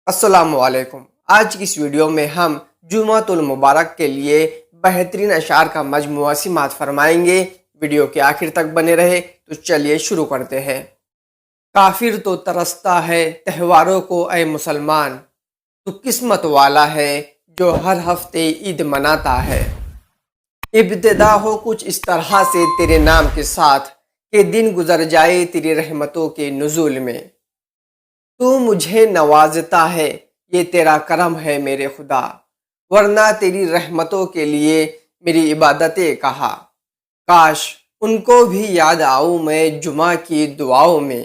السلام علیکم۔ آج کی اس ویڈیو میں ہم جمعۃ المبارک کے لیے بہترین اشعار کا مجموعہ سماعت فرمائیں گے۔ ویڈیو کے آخر تک بنے رہے تو چلیے شروع کرتے ہیں۔ کافر تو ترستا ہے تہواروں کو اے مسلمان، تو قسمت والا ہے جو ہر ہفتے عید مناتا ہے۔ ابتدا ہو کچھ اس طرح سے تیرے نام کے ساتھ کہ دن گزر جائے تیری رحمتوں کے نزول میں۔ تو مجھے نوازتا ہے یہ تیرا کرم ہے میرے خدا، ورنہ تیری رحمتوں کے لیے میری عبادتیں کہا۔ کاش ان کو بھی یاد آؤں میں جمعہ کی دعاؤں میں،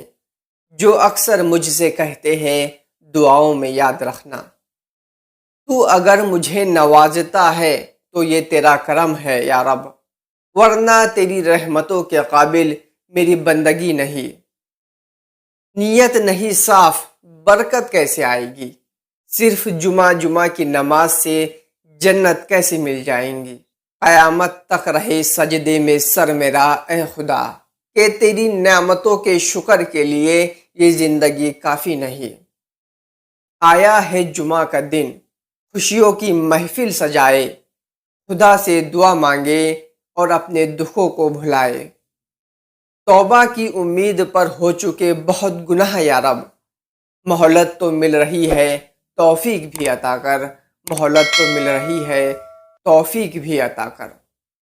جو اکثر مجھ سے کہتے ہیں دعاؤں میں یاد رکھنا۔ تو اگر مجھے نوازتا ہے تو یہ تیرا کرم ہے یا رب، ورنہ تیری رحمتوں کے قابل میری بندگی نہیں۔ نیت نہیں صاف برکت کیسے آئے گی، صرف جمعہ کی نماز سے جنت کیسے مل جائیں گی۔ قیامت تک رہے سجدے میں سر میرا اے خدا، کہ تیری نعمتوں کے شکر کے لیے یہ زندگی کافی نہیں۔ آیا ہے جمعہ کا دن، خوشیوں کی محفل سجائے، خدا سے دعا مانگے اور اپنے دکھوں کو بھلائے۔ توبہ کی امید پر ہو چکے بہت گناہ یا رب، مہلت تو مل رہی ہے توفیق بھی عطا کر، مہلت تو مل رہی ہے توفیق بھی عطا کر۔